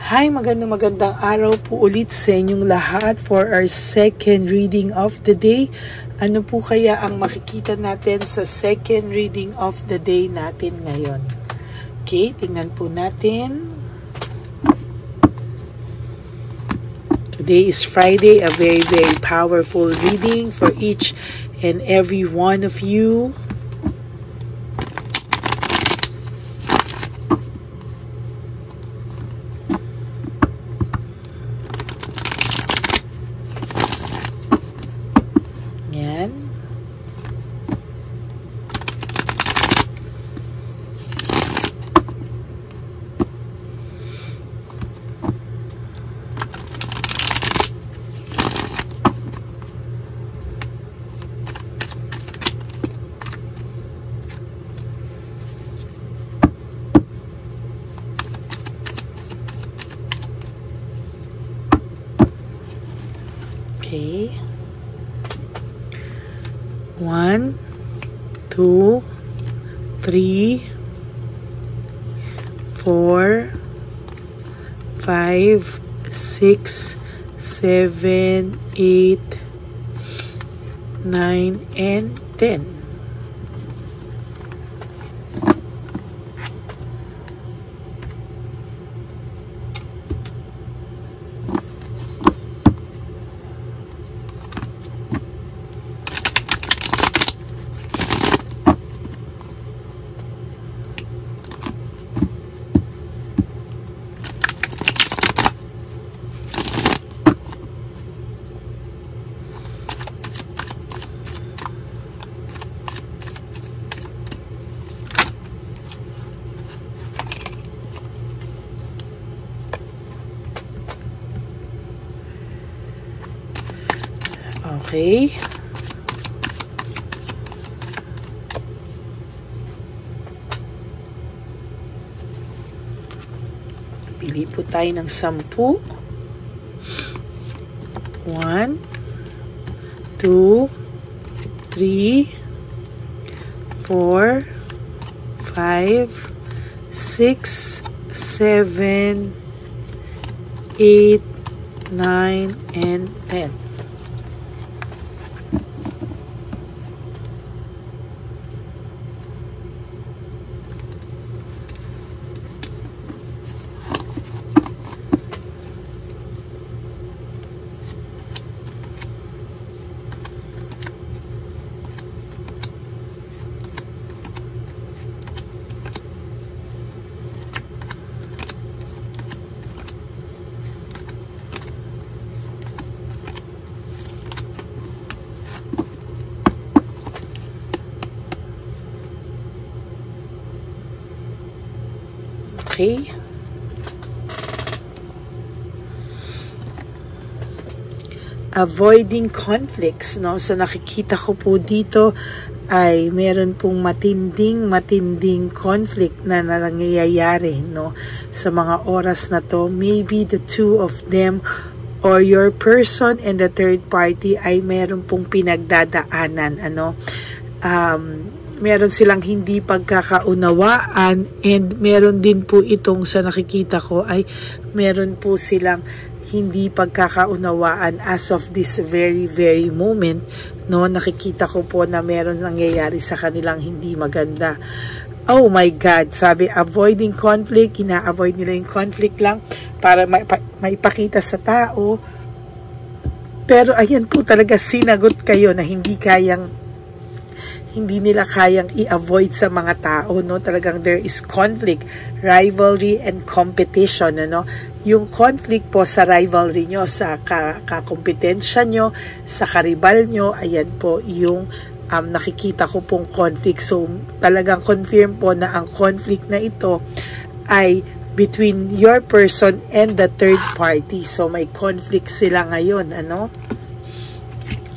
Hi, magandang araw po ulit sa inyong lahat for our second reading of the day. Ano po kaya ang makikita natin sa second reading of the day natin ngayon? Okay, tingnan po natin. Today is Friday, a very powerful reading for each and every one of you. Yan. Okay. 1, 2, 3, 4, 5, 6, 7, 8, 9, and 10. Okay. Pili po tayo ng 10. 1, 2, 3, 4, 5, 6, 7, 8, 9, and 10. Okay. Avoiding conflicts, no? So nakikita ko po dito ay meron pong matinding conflict na nangyayari, no? Sa mga oras na to, maybe the two of them or your person and the third party ay meron pong pinagdadaanan, ano? Meron silang hindi pagkakaunawaan, and meron din po itong sa nakikita ko ay meron po silang hindi pagkakaunawaan as of this very moment, no? Nakikita ko po na meron nangyayari sa kanilang hindi maganda. Oh my God, sabi avoiding conflict, ina-avoid nila yung conflict lang para maipakita sa tao, pero ayan po talaga sinagot kayo na hindi nila kayang i-avoid sa mga tao, no? Talagang there is conflict, rivalry, and competition, ano? Yung conflict po sa rivalry nyo, sa kakompetensya nyo, sa karibal nyo, ayan po yung nakikita ko pong conflict. So, talagang confirm po na ang conflict na ito ay between your person and the third party. So, may conflict sila ngayon, ano?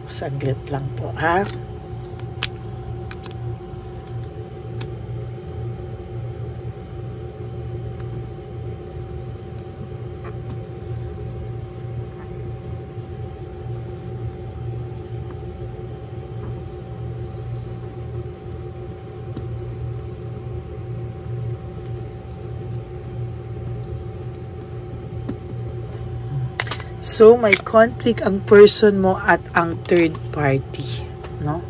Saglit lang po, ha? So, may conflict ang person mo at ang third party, no?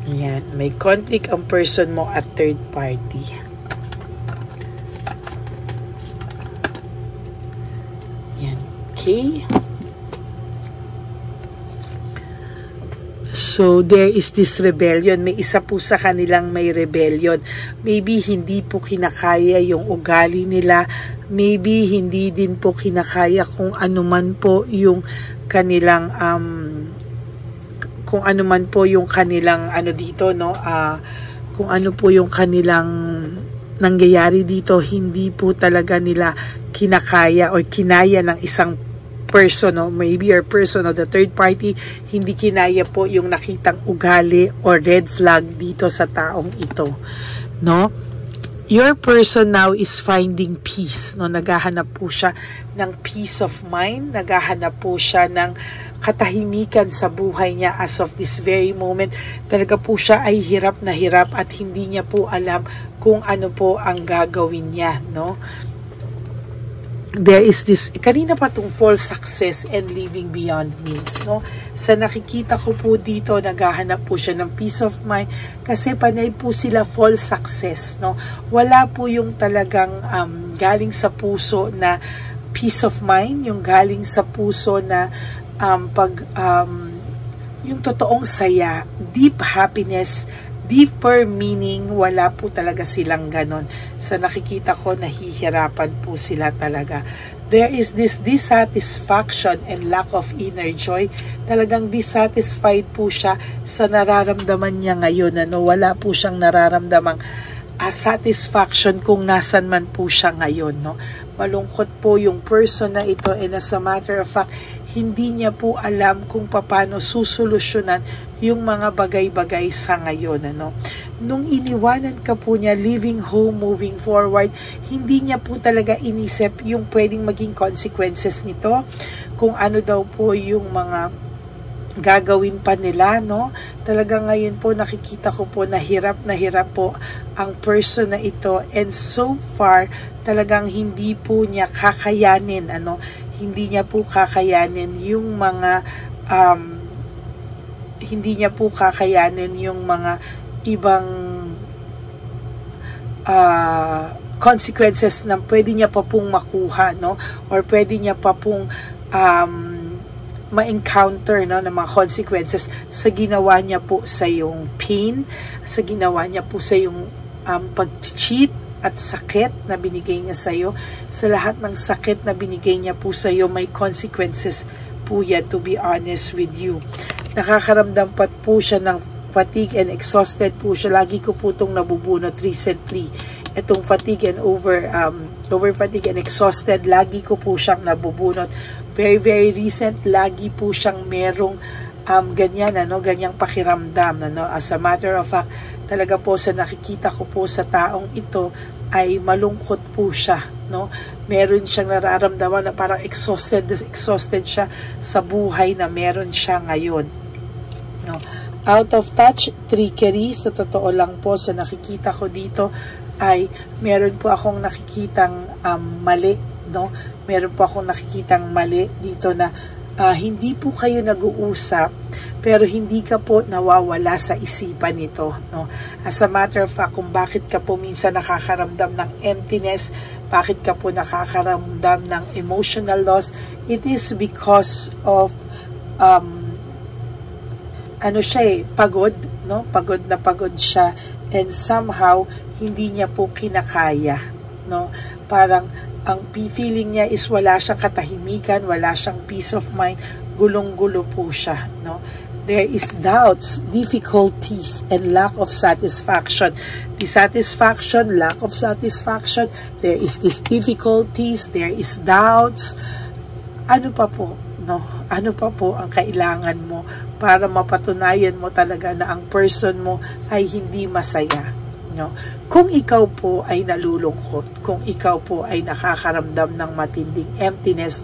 Ayan, may conflict ang person mo at third party. Ayan, okay? So, there is this rebellion. May isa po sa kanilang may rebellion. Maybe hindi po kinakaya yung ugali nila. Maybe hindi din po kinakaya kung ano man po yung kanilang kung ano man po yung kanilang ano dito, no, kung ano po yung kanilang nangyayari dito, hindi po talaga nila kinakaya or kinaya ng isang person, no, maybe your person o the third party, hindi kinaya po yung nakitang ugali or red flag dito sa taong ito, no. Your person now is finding peace, no? Naghahanap po siya ng peace of mind, naghahanap po siya ng katahimikan sa buhay niya as of this very moment. Talaga po siya ay hirap na hirap at hindi niya po alam kung ano po ang gagawin niya, no? There is this, kanina pa itong false success and living beyond means, no? Sa nakikita ko po dito, naghahanap po siya ng peace of mind kasi panay po sila false success, no? Wala po yung talagang galing sa puso na peace of mind, yung galing sa puso na yung totoong saya, deep happiness, deeper meaning, wala po talaga silang ganon. Sa nakikita ko, nahihirapan po sila talaga. There is this dissatisfaction and lack of inner joy. Talagang dissatisfied po siya sa nararamdaman niya ngayon. Ano? Wala po siyang nararamdamang satisfaction kung nasan man po siya ngayon. No? Malungkot po yung person na ito, and as a matter of fact, hindi niya po alam kung paano susolusyonan yung mga bagay-bagay sa ngayon. Ano? Nung iniwanan ka po niya, leaving home, moving forward, hindi niya po talaga inisip yung pwedeng maging consequences nito, kung ano daw po yung mga gagawin pa nila, no? Talaga ngayon po nakikita ko po na hirap po ang person na ito, and so far talagang hindi po niya kakayanin, ano? Hindi niya po kakayanin yung mga ibang consequences na pwede niya pa pong makuha, no? Or pwede niya pa pong ma-encounter, no, ng mga consequences sa ginawa niya po sa yung pain, sa ginawa niya po sa yung pag-cheat at sakit na binigay niya sa iyo. Sa lahat ng sakit na binigay niya po sa iyo, may consequences po yan, to be honest with you. Nakakaramdam pa po siya ng fatigue and exhausted po siya. Lagi ko po itong nabubunot recently. Itong fatigue and over fatigue and exhausted, lagi ko po siyang nabubunot. Very, very recent, lagi po siyang merong ganyan, ano, ganyang pakiramdam, ano. As a matter of fact, talaga po sa nakikita ko po sa taong ito ay malungkot po siya, no? Meron siyang nararamdaman na parang exhausted siya sa buhay na meron siya ngayon, no? Out of touch, trickery, sa totoo lang po sa nakikita ko dito ay meron po akong nakikitang mali, no? Meron po akong nakikitang mali dito na hindi po kayo nag-uusap, pero hindi ka po nawawala sa isipan nito, no? As a matter of fact, kung bakit ka po minsan nakakaramdam ng emptiness, bakit ka po nakakaramdam ng emotional loss, it is because of pagod, no? Pagod na pagod siya, and somehow hindi niya po kinakaya, no? Parang ang feeling niya is wala siyang katahimikan, wala siyang peace of mind, gulong-gulo po siya, no? There is doubts, difficulties, and lack of satisfaction. Dissatisfaction, lack of satisfaction, there is these difficulties, there is doubts. Ano pa po, no? Ano pa po ang kailangan mo para mapatunayan mo talaga na ang person mo ay hindi masaya, no? Kung ikaw po ay nalulungkot, kung ikaw po ay nakakaramdam ng matinding emptiness,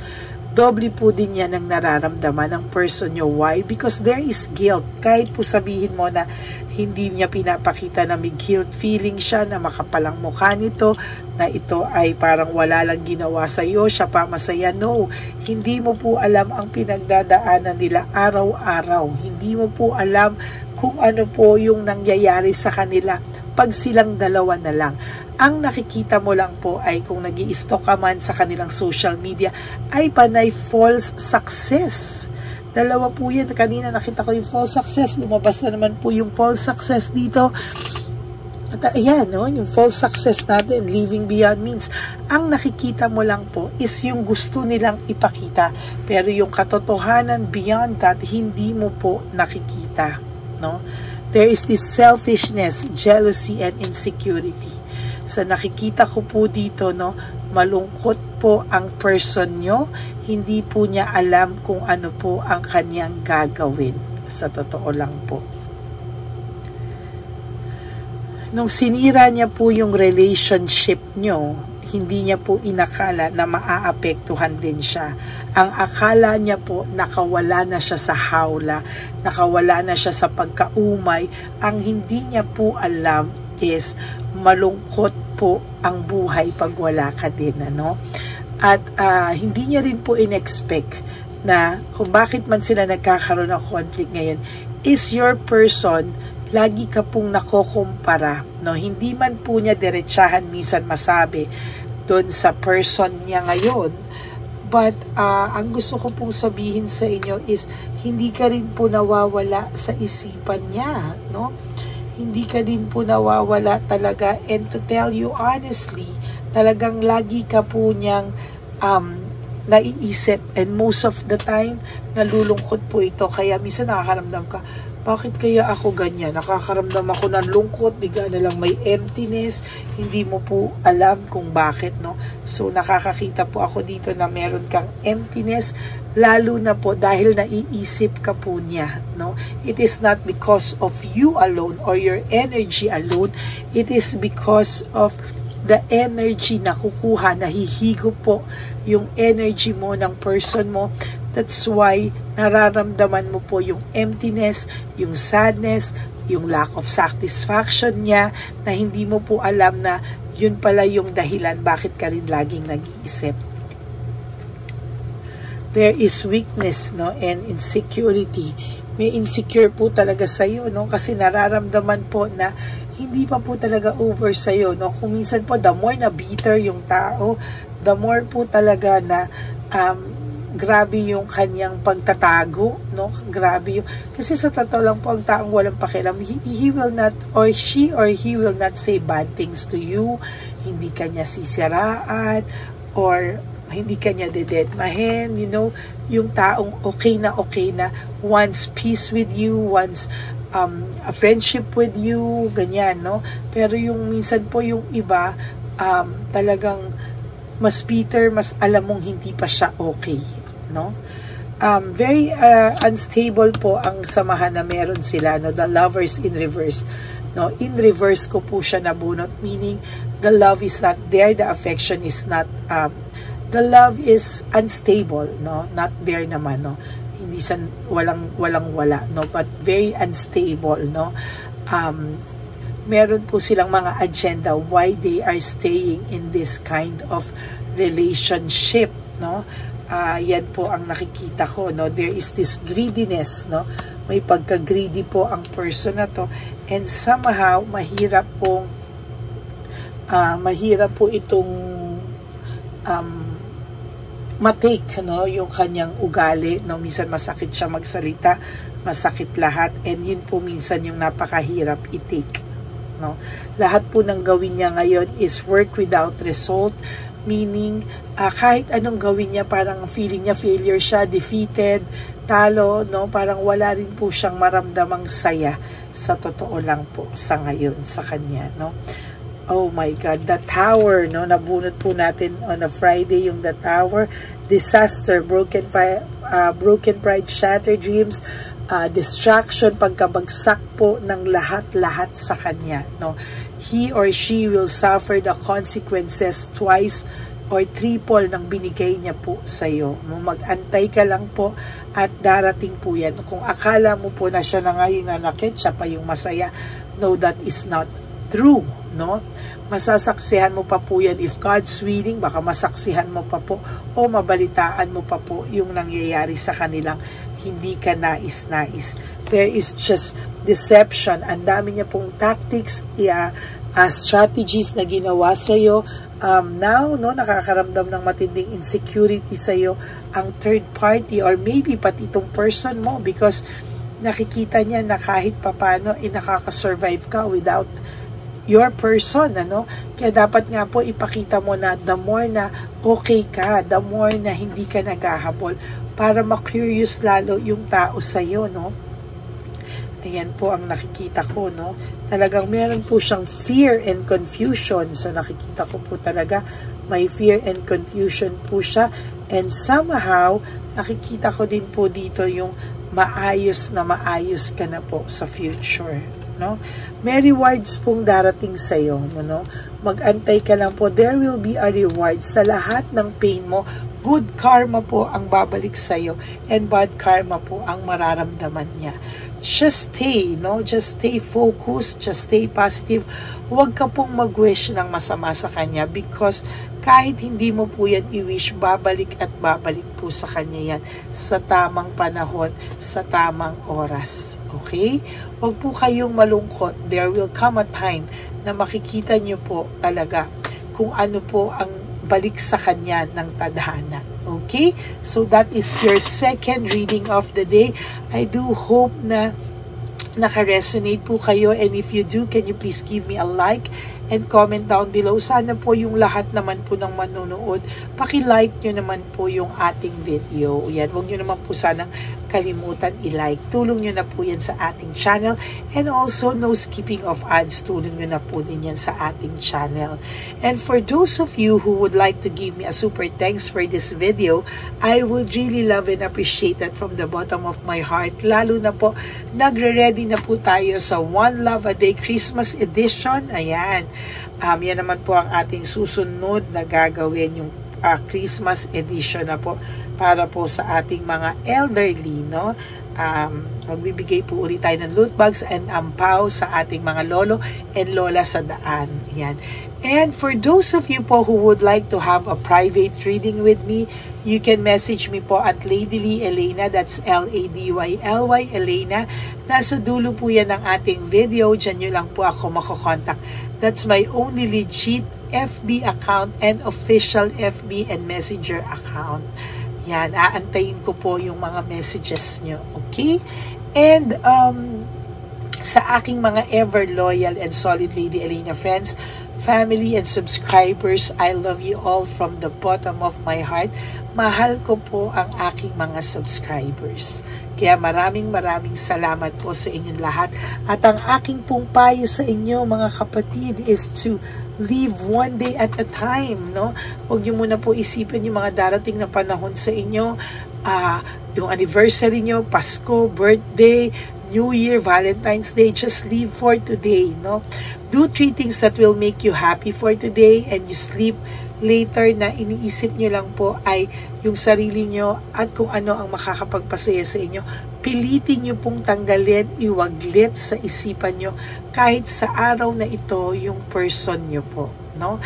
doble po din yan ang nararamdaman ng person nyo. Why? Because there is guilt. Kahit po sabihin mo na hindi niya pinapakita na may guilt feeling siya, na makapalang mukha nito, na ito ay parang wala lang ginawa sa iyo, siya pa masaya. No, hindi mo po alam ang pinagdadaanan nila araw-araw. Hindi mo po alam kung ano po yung nangyayari sa kanila pag silang dalawa na lang. Ang nakikita mo lang po ay kung nag-i-stalk ka man sa kanilang social media ay panay false success. Dalawa po yan. Kanina nakita ko yung false success. Lumabas na naman po yung false success dito. At ayan, no? Yung false success natin, living beyond means. Ang nakikita mo lang po is yung gusto nilang ipakita. Pero yung katotohanan beyond that, hindi mo po nakikita. No? There is this selfishness, jealousy, and insecurity. Sa nakikita ko po dito, no, malungkot po ang person nyo. Hindi po niya alam kung ano po ang kanyang gagawin. Sa totoo lang po. Nung sinira niya po yung relationship nyo, hindi niya po inakala na maaapektuhan din siya. Ang akala niya po, nakawala na siya sa hawla, nakawala na siya sa pagkaumay. Ang hindi niya po alam is malungkot po ang buhay pag wala ka din, ano? At hindi niya rin po in-expect na kung bakit man sila nagkakaroon ng conflict ngayon is your person. Lagi ka pong nakokumpara, no? Hindi man po niya diretsahan minsan masabi doon sa person niya ngayon. But ang gusto ko pong sabihin sa inyo is hindi ka rin po nawawala sa isipan niya, no? Hindi ka din po nawawala talaga, and to tell you honestly, talagang lagi ka po niyang naiisip, and most of the time nalulungkot po ito. Kaya minsan nakakaramdam ka, bakit kaya ako ganyan? Nakakaramdam ako ng lungkot, bigla na lang may emptiness, hindi mo po alam kung bakit, no? So nakakakita po ako dito na meron kang emptiness, lalo na po dahil naiisip ka po niya, no? It is not because of you alone or your energy alone, it is because of the energy na kukuha, nahihigo po yung energy mo ng person mo. That's why nararamdaman mo po yung emptiness, yung sadness, yung lack of satisfaction niya, na hindi mo po alam na yun pala yung dahilan bakit ka rin laging nag-iisip. There is weakness, no, and insecurity. May insecure po talaga sa'yo, no, kasi nararamdaman po na hindi pa po talaga over sa'yo, no. Kung minsan po, the more na bitter yung tao, the more po talaga na grabe yung kanyang pagtatago, no? Grabe yung, kasi sa totoo lang po, ang taong walang pakialam, he will not, or she or he will not say bad things to you, hindi kanya sisiraan, or hindi kanya dedetmahin, you know, yung taong okay na, wants peace with you, wants a friendship with you, ganyan, no? Pero yung minsan po yung iba, talagang mas bitter, mas alam mong hindi pa siya okay, no? Very unstable po ang samahan na meron sila, no? The lovers in reverse, no? In reverse ko po siya nabunot, meaning the love is not there, the affection is not, the love is unstable, no? Not there naman, no? Hindi walang-wala, no? But very unstable, no? Meron po silang mga agenda why they are staying in this kind of relationship, no? Yan po ang nakikita ko, no? There is this greediness, no? May pagka-greedy po ang person na to, and somehow mahirap po itong matake, no, yung kanyang ugali, no? Minsan masakit siya magsalita, masakit lahat, and yun po minsan yung napakahirap i-take, no? Lahat po ng gawin niya ngayon is work without result, meaning kahit anong gawin niya, parang feeling niya failure siya, defeated, talo, no? Parang wala rin po siyang maramdamang saya, sa totoo lang po sa ngayon sa kanya, no? Oh my God, the Tower, no? Nabunot po natin on a Friday yung the Tower. Disaster, broken pride, shattered dreams, distraction, pagkabagsak po ng lahat-lahat sa kanya, no? He or she will suffer the consequences twice, or triple ng binigay niya po sa iyo. Mag-antay ka lang po at darating po yan. Kung akala mo po na siya na ngayon nanakit, siya pa yung masaya, no, that is not true, no? Masasaksihan mo pa po yan. If God's willing, baka masaksihan mo pa po o mabalitaan mo pa po yung nangyayari sa kanilang hindi ka nais-nais. There is just deception. Ang dami niya pong tactics, strategies na ginawa sa iyo. Now, no, nakakaramdam ng matinding insecurity sa iyo ang third party or maybe pati itong person mo because nakikita niya na kahit papano nakaka-survive ka without your person, ano? Kaya dapat nga po ipakita mo na the more na okay ka, the more na hindi ka naghahabol para ma-curious lalo yung tao sa iyo, no? Ayan po ang nakikita ko, no? Talagang meron po siyang fear and confusion. So nakikita ko po talaga may fear and confusion po siya. And somehow, nakikita ko din po dito yung maayos ka na po sa future, no? May rewards pong darating sa iyo, no? Mag-antay ka lang po. There will be a reward sa lahat ng pain mo. Good karma po ang babalik sa iyo and bad karma po ang mararamdaman niya. Just stay, no? Just stay focused, just stay positive. Huwag ka pong mag-wish ng masama sa kanya because kahit hindi mo po yan i-wish, babalik at babalik po sa kanya yan sa tamang panahon, sa tamang oras. Okay? Huwag po kayong malungkot. There will come a time na makikita nyo po talaga kung ano po ang balik sa kanya ng tadhana. Okay? So that is your second reading of the day. I do hope na naka-resonate po kayo, and if you do, can you please give me a like and comment down below. Sana po yung lahat naman po ng manonood, paki-like nyo naman po yung ating video. Yan, huwag nyo naman po sanang kalimutan i-like. Tulong nyo na po yan sa ating channel, and also no skipping of ads, tulong nyo na po din yan sa ating channel. And for those of you who would like to give me a super thanks for this video, I would really love and appreciate that from the bottom of my heart. Lalo na po, nagre-ready na po tayo sa One Love a Day Christmas Edition. Ayan. Yan naman po ang ating susunod na gagawin, yung Christmas edition na po para po sa ating mga elderly, no? Magbibigay po ulit tayo ng loot bags and ampaw sa ating mga lolo and lola sa daan. Yan. And for those of you po who would like to have a private reading with me, you can message me po at Lady Lee Elena. That's L-A-D-Y-L-Y Elena. Nasa dulo po yan ng ating video. Diyan nyo lang po ako makokontak. That's my only legit FB account and official FB and Messenger account. Yan, aantayin ko po yung mga messages nyo. Okay? And sa aking mga ever loyal and solid Lady Elena friends, family and subscribers, I love you all from the bottom of my heart. Mahal ko po ang aking mga subscribers. Kaya maraming salamat po sa inyong lahat. At ang aking pong payo sa inyo mga kapatid is to live one day at a time, no? Huwag nyo muna po isipin yung mga darating na panahon sa inyo, yung anniversary nyo, Pasko, birthday, New Year, Valentine's Day. Just live for today, no? Do 3 things that will make you happy for today, and you sleep later na iniisip nyo lang po ay yung sarili nyo at kung ano ang makakapagpasaya sa inyo. Pilitin nyo pong tanggalin, iwaglit sa isipan nyo kahit sa araw na ito yung person nyo po, no?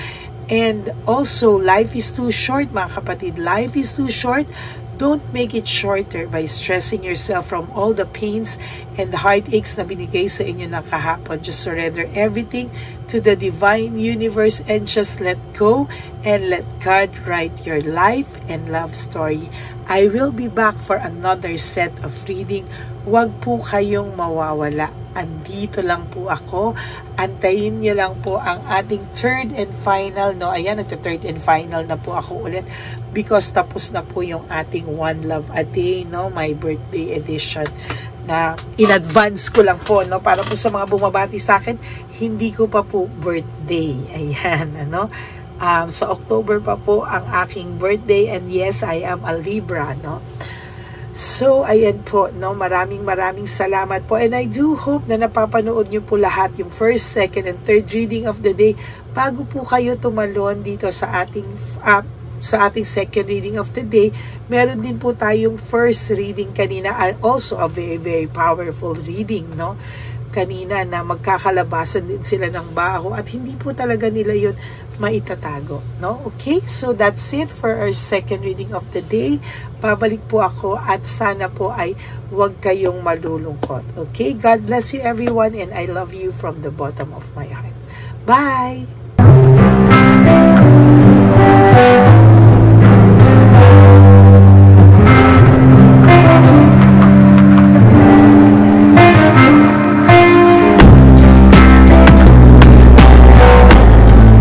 And also, life is too short mga kapatid. Life is too short. Don't make it shorter by stressing yourself from all the pains and the heartaches na binigay sa inyo ng kahapon. Just surrender everything to the divine universe and just let go and let God write your life and love story. I will be back for another set of reading. Huwag po kayong mawawala. Andito lang po ako. Antayin niyo lang po ang ating third and final, no? Ayan, nagta-third and final na po ako ulit because tapos na po yung ating One Love a Day, no? My birthday edition na in advance ko lang po, no? Para po sa mga bumabati sa akin, hindi ko pa po birthday. Ayan, ano? Sa October pa po ang aking birthday, and yes, I am a Libra, no? So, ayan po, no? Maraming salamat po. And I do hope na napapanood nyo po lahat yung first, second, and third reading of the day bago po kayo tumalon dito sa ating sa ating second reading of the day, meron din po tayong first reading kanina, and also a very, very powerful reading, no? Kanina na magkakalabasan din sila ng baho at hindi po talaga nila yun maitatago, no? Okay, so that's it for our second reading of the day. Babalik po ako at sana po ay huwag kayong malulungkot. Okay, God bless you everyone, and I love you from the bottom of my heart. Bye!